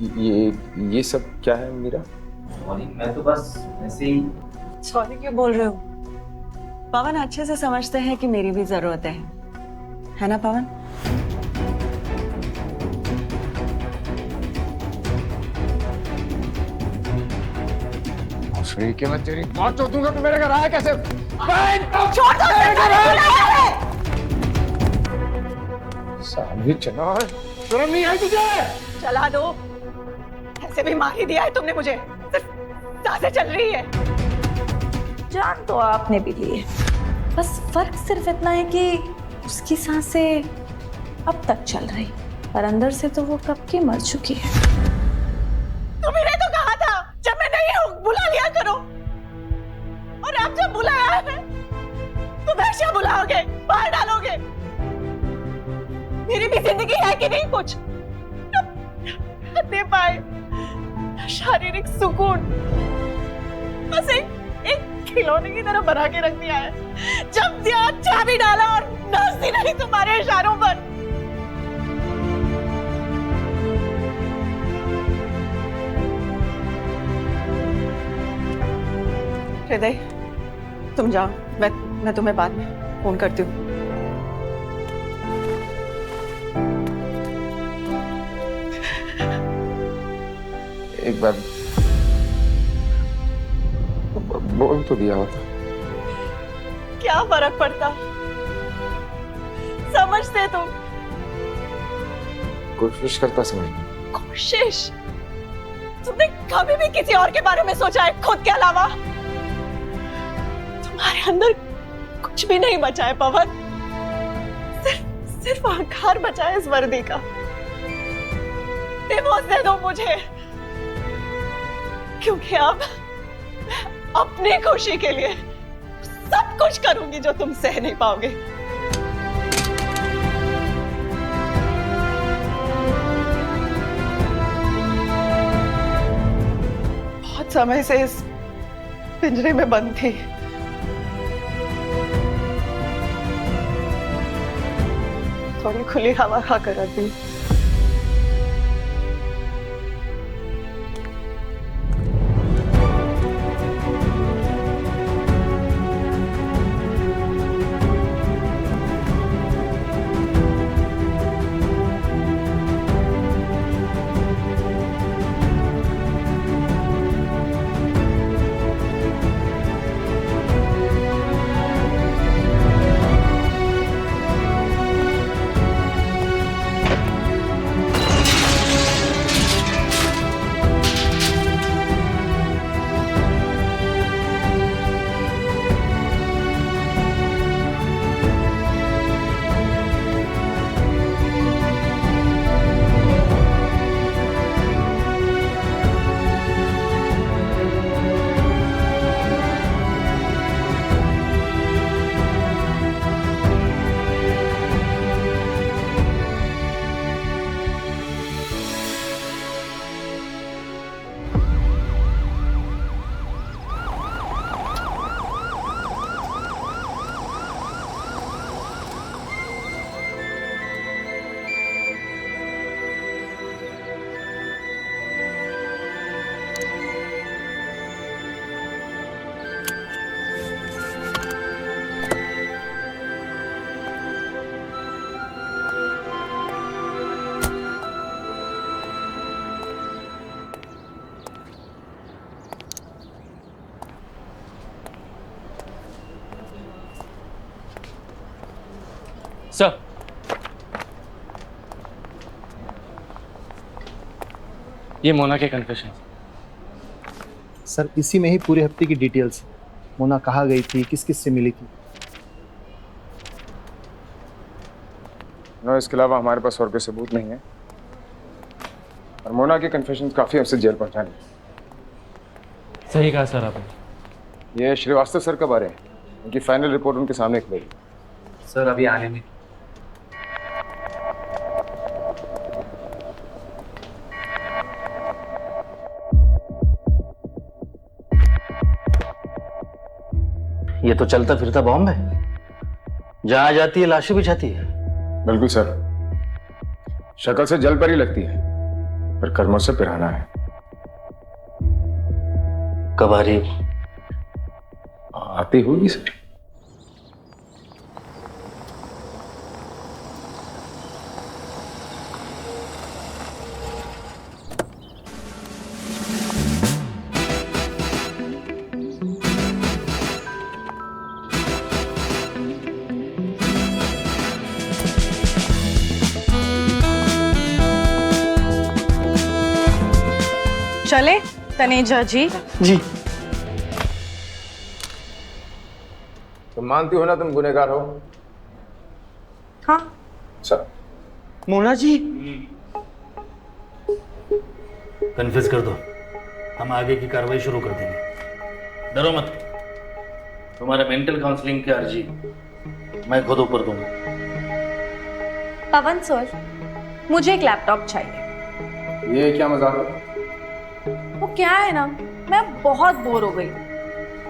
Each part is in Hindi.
ये सब क्या है मीरा? सॉरी, मैं तो बस ऐसे ही। सॉरी क्यों बोल रहे हो? पवन अच्छे से समझते हैं कि मेरी भी जरूरत है ना पवन? श्री के मैं तेरी मौत चोट दूंगा। तू मेरे घर आया कैसे? छोड़ दो, मेरे घर आया है। सामने चला, शर्म नहीं आई तुझे? चला दो, ऐसे भी मार ही दिया है तुमने मुझे। सिर्फ सांसें चल रही है। जान तो आपने भी ली है, बस फर्क सिर्फ इतना है कि उसकी सांसें अब तक चल रही, पर अंदर से तो वो कब की मर चुकी है। तुमने तो कहा था जब मैं नहीं हूँ बुला लिया करो, और अब जब बुलाया है तो वैसा बुलाओगे, बाहर डालोगे। मेरी भी जिंदगी है कि नहीं कुछ? दे पाए शारीरिक सुकून, बस एक खिलौने की तरह बना के रख दिया है। जब दिया चाबी डाला और नाचती नहीं तुम्हारे इशारों पर। हृदय, तुम जाओ, मैं तुम्हें बाद में फोन करती हूँ। एक बार बोल तो दिया होता। क्या फर्क पड़ता, समझते तुम। कोशिश करता समझने। कोशिश? तुमने कभी भी किसी और के बारे में सोचा है खुद के अलावा? तुम्हारे अंदर कुछ भी नहीं बचा है पवन, सिर्फ आकार बचा है इस वर्दी का। डिवोर्स दे दो मुझे, क्योंकि अब मैं अपनी खुशी के लिए सब कुछ करूंगी जो तुम सह नहीं पाओगे। बहुत समय से इस पिंजरे में बंद थी, थोड़ी खुली हवा खाकर आती। सर, ये मोना के कन्फेशन। सर इसी में ही पूरे हफ्ते की डिटेल्स, मोना कहाँ गई थी, किस किस से मिली थी। नो, इसके अलावा हमारे पास और कोई सबूत नहीं है, और मोना के कन्फेशन काफी हमसे जेल पहुंचाने। सही कहा सर आपने। ये श्रीवास्तव सर कब आ रहे हैं? उनकी फाइनल रिपोर्ट उनके सामने खुलेगी। सर अभी आने में। ये तो चलता फिरता बॉम्ब है, जहां जाती है लाशें बिछाती है। बिल्कुल सर, शक्ल से जल पर ही लगती है, पर कर्मों से पिराना है। कब आ रही है? आती होगी सर। चले तनेजा जी। जी। तुम मानती हो ना तुम गुनहगार हो? हाँ। सर मोना जी। कन्फ्यूज कर दो, हम आगे की कार्रवाई शुरू कर देंगे। डरो मत, तुम्हारे मेंटल काउंसलिंग की अर्जी मैं खुद ऊपर दूंगा। पवन सर, मुझे एक लैपटॉप चाहिए। ये क्या मजाक है? वो क्या है ना, मैं बहुत बोर हो गई।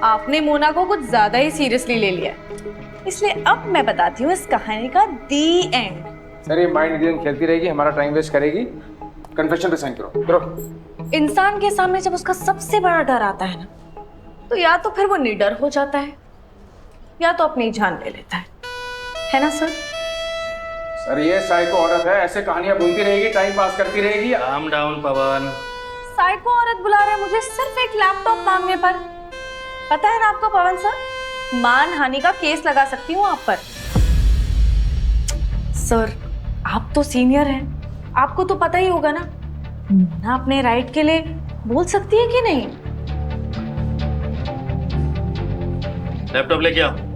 आपने मोना को कुछ ज्यादा ही सीरियसली ले लिया, इसलिए अब मैं बताती हूँ इस कहानी का दी एंड। सर ये माइंड गेम खेलती रहेगी, हमारा टाइम वेस्ट करेगी। कन्फेशन पे साइन करो। करो। इंसान के सामने जब उसका सबसे बड़ा डर आता है ना, तो या तो फिर वो निडर हो जाता है या तो अपनी जान ले लेता है ना सर? सर ये साइको औरत है, ऐसे कहानियां बुनती रहेगी, टाइम पास करती रहेगी। काम डाउन पवन। साइको औरत बुला रहे हैं मुझे सिर्फ एक लैपटॉप मांगने पर। पता है ना आपको पवन सर, मानहानि का केस लगा सकती हूँ आप पर। सर आप तो सीनियर हैं, आपको तो पता ही होगा ना, मोना अपने राइट के लिए बोल सकती है कि नहीं? लैपटॉप लेके आओ।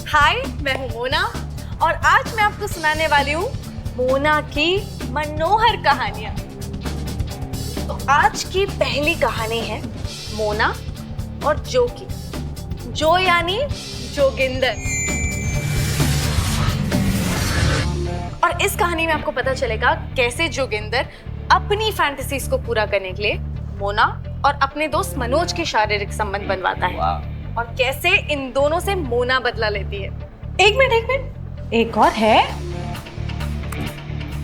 हाय, मैं हूँ मोना और आज मैं आपको सुनाने वाली हूँ मोना की मनोहर कहानियां। तो आज की पहली कहानी है मोना और जो की। जो यानी जोगिंदर। और इस कहानी में आपको पता चलेगा कैसे जोगिंदर अपनी फैंटेसीज को पूरा करने के लिए मोना और अपने दोस्त मनोज के शारीरिक संबंध बनवाता है, और कैसे इन दोनों से मोना बदला लेती है। एक मिनट, एक और है,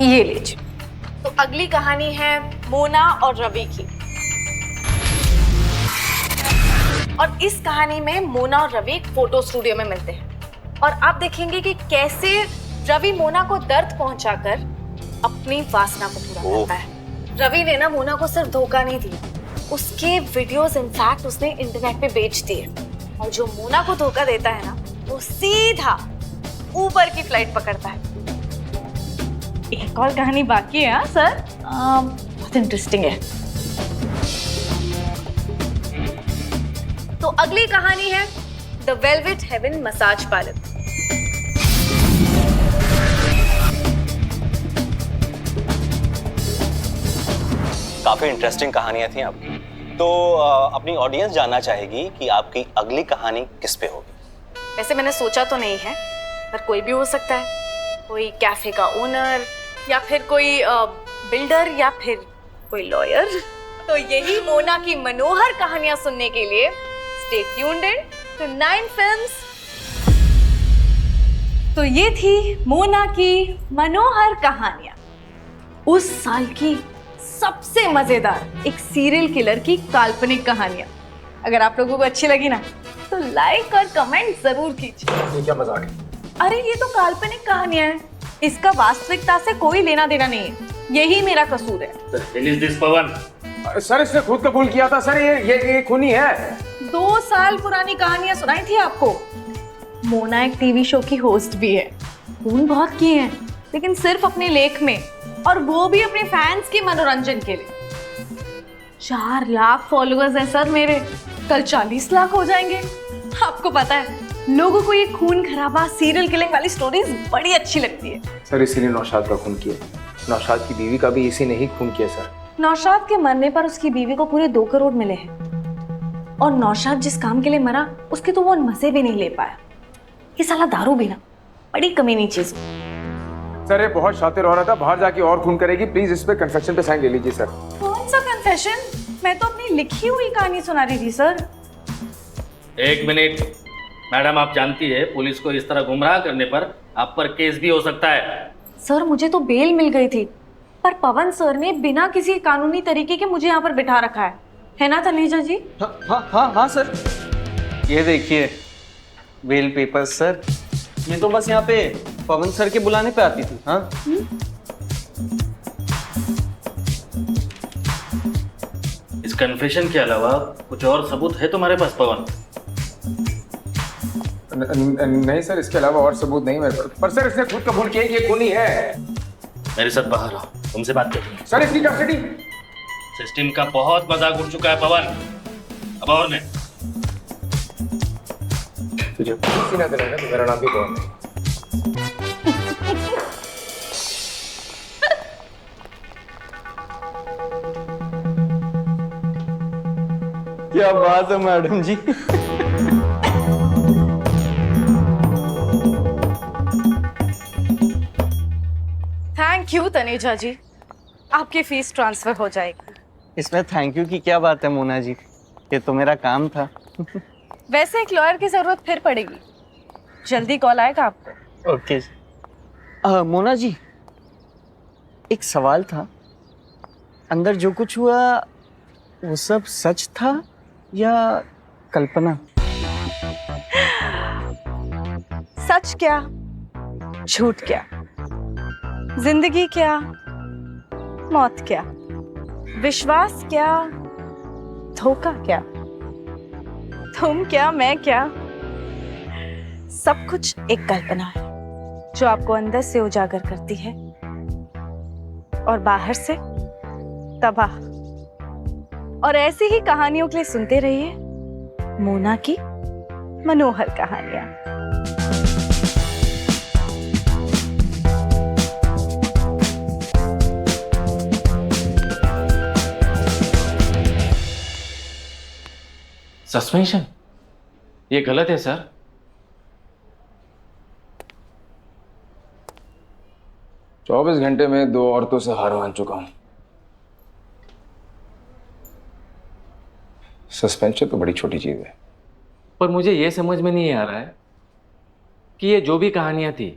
ये लीजिए। तो अगली कहानी है मोना और रवि की। और इस कहानी में मोना और रवि एक फोटो स्टूडियो में मिलते हैं, और आप देखेंगे कि कैसे रवि मोना को दर्द पहुंचाकर अपनी वासना को पूरा करता है। रवि ने ना मोना को सिर्फ धोखा नहीं दिया, उसके वीडियोस इनफैक्ट उसने इंटरनेट पे बेच दिए, और जो मोना को धोखा देता है ना, वो सीधा ऊपर की फ्लाइट पकड़ता है। एक और कहानी बाकी है सर, बहुत इंटरेस्टिंग है। तो अगली कहानी है the velvet heaven massage parlour. काफी इंटरेस्टिंग कहानियां थी आपकी। तो अपनी ऑडियंस जानना चाहेगी कि आपकी अगली कहानी किस पे होगी। वैसे मैंने सोचा तो नहीं है, पर कोई भी हो सकता है। कोई कैफे का ओनर, या फिर कोई बिल्डर, या फिर कोई लॉयर। तो यही मोना की मनोहर कहानियां सुनने के लिए stay tuned in to 9 films. तो ये थी मोना की मनोहर कहानियां, उस साल की सबसे मजेदार एक सीरियल किलर की काल्पनिक कहानियां। अगर आप लोगों को अच्छी लगी ना, तो लाइक और कमेंट जरूर कीजिए। ये क्या मजाक है? अरे ये तो काल्पनिक कहानियां हैं, इसका वास्तविकता से कोई लेना देना नहीं है, यही मेरा कसूर है। पवन, सर इसने खुद कबूल किया था सर, ये खूनी है। 2 साल पुरानी कहानियां सुनाई थी आपको। मोना एक टीवी शो की होस्ट भी है, खून बहुत किए हैं, लेकिन सिर्फ अपने लेख में, और वो भी अपने फैंस के मनोरंजन के लिए। 4 लाख फॉलोअर्स हैं सर मेरे, कल 40 लाख हो जाएंगे। आपको पता है लोगों को ये खून खराबा सीरियल किलिंग वाली स्टोरीज बड़ी अच्छी लगती है। सर इसीलिए नौशाद का खून किया। नौशाद की बीवी का भी इसी ने ही खून किया सर। नौशाद के मरने पर उसकी बीवी को पूरे 2 करोड़ मिले हैं, और नौशाद जिस काम के लिए मरा उसके तो वो मजे भी नहीं ले पाया। ये साला दारू भी ना बड़ी कमीनी चीज। सर ये बहुत शातिर हो रहा था, बाहर जाके और खून करेगी। प्लीज इस पे कन्फेक्शन पे साइन ले लीजिए सर। कौन सा कन्फेशन? मैं तो अपनी लिखी हुई कहानी सुना रही थी सर। एक मिनट मैडम, आप जानती है पुलिस को इस तरह गुमराह करने पर आप पर केस भी हो सकता है। सर मुझे तो बेल मिल गई थी, पर पवन सर ने बिना किसी कानूनी तरीके के मुझे यहाँ पर बिठा रखा है ना तनेजा जी? हाँ सर। ये देखिए बेल पेपर्स सर। ये तो बस यहाँ पे पवन सर के बुलाने पे आती थी। हाँ इस कन्फेशन के अलावा कुछ और सबूत है तुम्हारे पास पवन? नहीं सर, इसके अलावा और सबूत नहीं मेरे पास। पर सर इसने खुद कबूल किया कि ये खूनी है। मेरे साथ बाहर आओ, तुमसे बात करनी है। सर इसकी कस्टडी। सिस्टम का बहुत मजाक उड़ चुका है पवन, अब और नहीं। तुझे खुशी ना दिलाएगा तो मेरा नाम भी पवन है। क्या बात है madam ji. Thank you Taneja ji, आपकी फीस ट्रांसफर हो जाएगी। इसमें थैंक यू की क्या बात है मोना जी, ये तो मेरा काम था। वैसे एक लॉयर की जरूरत फिर पड़ेगी, जल्दी कॉल आएगा आपको। ओके मोना जी, एक सवाल था। अंदर जो कुछ हुआ वो सब सच था या कल्पना? सच क्या झूठ क्या, जिंदगी क्या मौत क्या, विश्वास क्या धोखा क्या, तुम क्या मैं क्या, सब कुछ एक कल्पना है जो आपको अंदर से उजागर करती है और बाहर से तबाह। और ऐसी ही कहानियों के लिए सुनते रहिए मोना की मनोहर कहानियां। सस्पेंशन ये गलत है सर। चौबीस घंटे में 2 औरतों से हार मान चुका हूं। सस्पेंशन तो बड़ी छोटी चीज है। पर मुझे ये समझ में नहीं आ रहा है कि ये जो भी कहानियां थी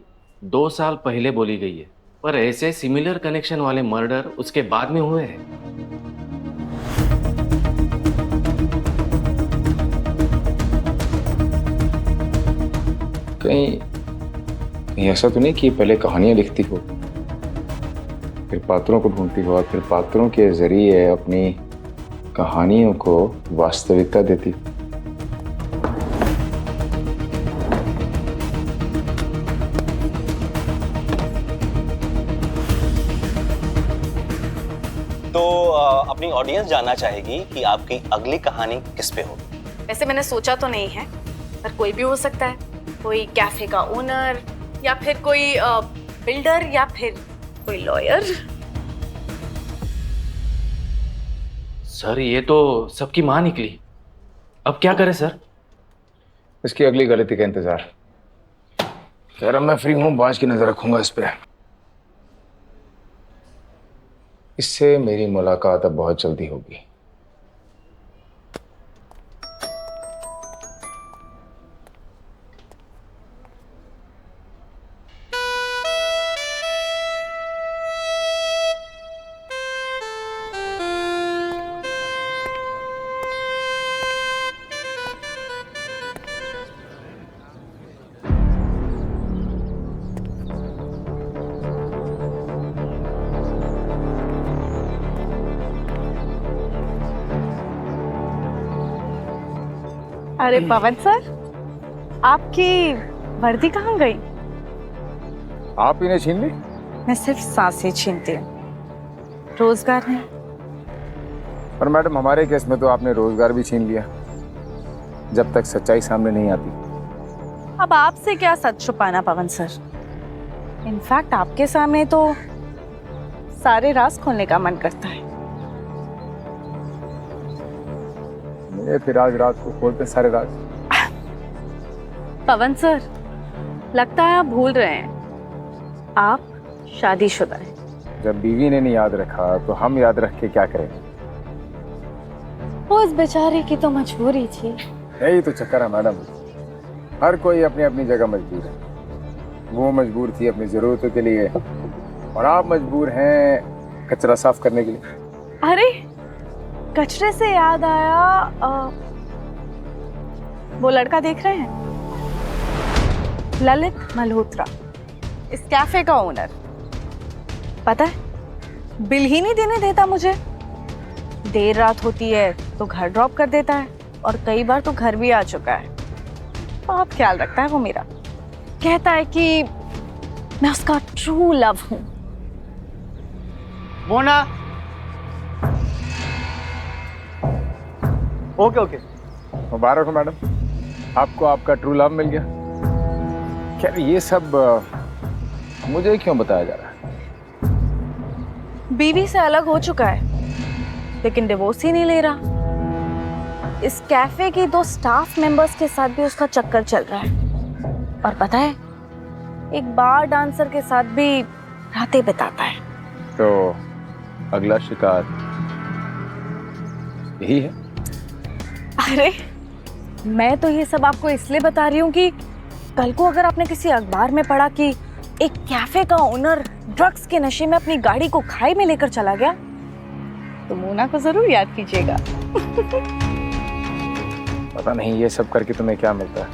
2 साल पहले बोली गई है, पर ऐसे सिमिलर कनेक्शन वाले मर्डर उसके बाद में हुए हैं। कहीं ऐसा तो नहीं कि पहले कहानियां लिखती हो, फिर पात्रों को ढूंढती हो और फिर पात्रों के जरिए अपनी कहानियों को वास्तविकता देती? तो अपनी ऑडियंस जानना चाहेगी कि आपकी अगली कहानी किस पे होगी। वैसे मैंने सोचा तो नहीं है, पर कोई भी हो सकता है। कोई कैफे का ओनर, या फिर कोई बिल्डर, या फिर कोई लॉयर। सर ये तो सबकी मां निकली, अब क्या करें सर? इसकी अगली गलती का इंतजार। कह रहा मैं फ्री हूं, बाज की नजर रखूंगा इस पे। इससे मेरी मुलाकात अब बहुत जल्दी होगी। अरे पवन सर, आपकी वर्दी कहाँ गई? आप इन्हें छीन ली? मैं सिर्फ सांसें छीनती हूँ, रोजगार नहीं। पर मैडम हमारे केस में तो आपने रोजगार भी छीन लिया, जब तक सच्चाई सामने नहीं आती। अब आपसे क्या सच छुपाना पवन सर। इनफैक्ट आपके सामने तो सारे राज खोलने का मन करता है। ये फिर आज रात को खोलते सारे राज। पवन सर, लगता है आप भूल रहे हैं, आप शादीशुदा हैं। जब बीवी ने नहीं याद रखा तो हम याद रख के क्या करेंगे? उस बेचारे की तो मजबूरी थी। यही तो चक्कर है मैडम, हर कोई अपनी अपनी जगह मजबूर है। वो मजबूर थी अपनी जरूरतों के लिए और आप मजबूर हैं कचरा साफ करने के लिए। अरे कचरे से याद आया, वो लड़का देख रहे हैं, ललित मल्होत्रा, इस कैफे का ओनर। पता है, बिल ही नहीं देने देता मुझे। देर रात होती है तो घर ड्रॉप कर देता है और कई बार तो घर भी आ चुका है। बहुत ख्याल रखता है वो मेरा। कहता है कि मैं उसका ट्रू लव हूं। मोना। Okay okay. मुबारक हो मैडम, आपको आपका ट्रू लव मिल गया। क्या ये सब मुझे क्यों बताया जा रहा है? बीवी से अलग हो चुका है लेकिन डिवोर्स ही नहीं ले रहा। इस कैफे की 2 स्टाफ मेंबर्स के साथ भी उसका चक्कर चल रहा है और पता है, एक बार डांसर के साथ भी रातें बिताता है। तो अगला शिकार यही है। अरे मैं तो ये सब आपको इसलिए बता रही हूँ कि कल को अगर आपने किसी अखबार में पढ़ा कि एक कैफे का ओनर ड्रग्स के नशे में अपनी गाड़ी को खाई में लेकर चला गया, तो मोना को जरूर याद कीजिएगा। पता नहीं ये सब करके तुम्हें क्या मिलता है,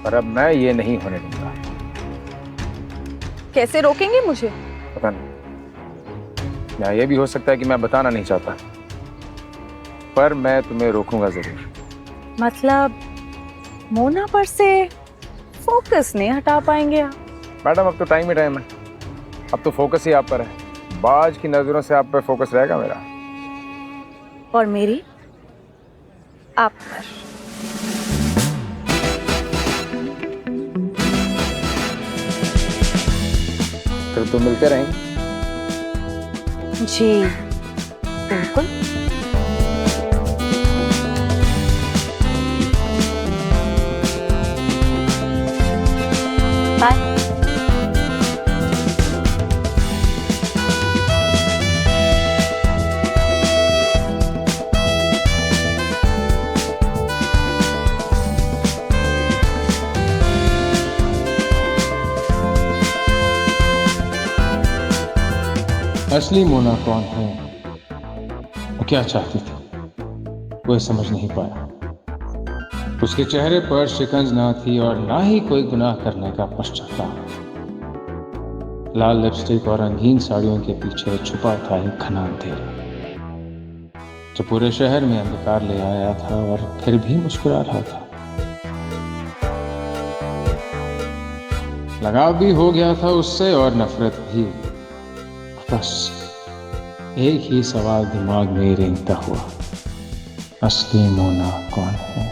पर अब मैं ये नहीं होने दूंगा। कैसे रोकेंगे मुझे? पता नहीं, या ये भी हो सकता है कि मैं बताना नहीं चाहता, पर मैं तुम्हें रोकूंगा जरूर। मतलब मोना पर से फोकस नहीं हटा पाएंगे आप? मैडम अब तो टाइम ही टाइम है, अब तो फोकस ही आप पर है। बाज की नजरों से आप पर फोकस रहेगा मेरा। और मेरी आप पर। फिर तो मिलते रहेंगे। जी बिल्कुल। बाय। असली मोना कौन है, वो क्या चाहती थी, वो समझ नहीं पाया। उसके चेहरे पर शिकंज ना थी और ना ही कोई गुनाह करने का पश्चाताप। लाल लिपस्टिक और रंगीन साड़ियों के पीछे छुपा था एक घना अंधेरा जो पूरे शहर में अंधकार ले आया था और फिर भी मुस्कुरा रहा था। लगाव भी हो गया था उससे और नफरत भी। बस एक ही सवाल दिमाग में रेंगता हुआ, असली मोना कौन है?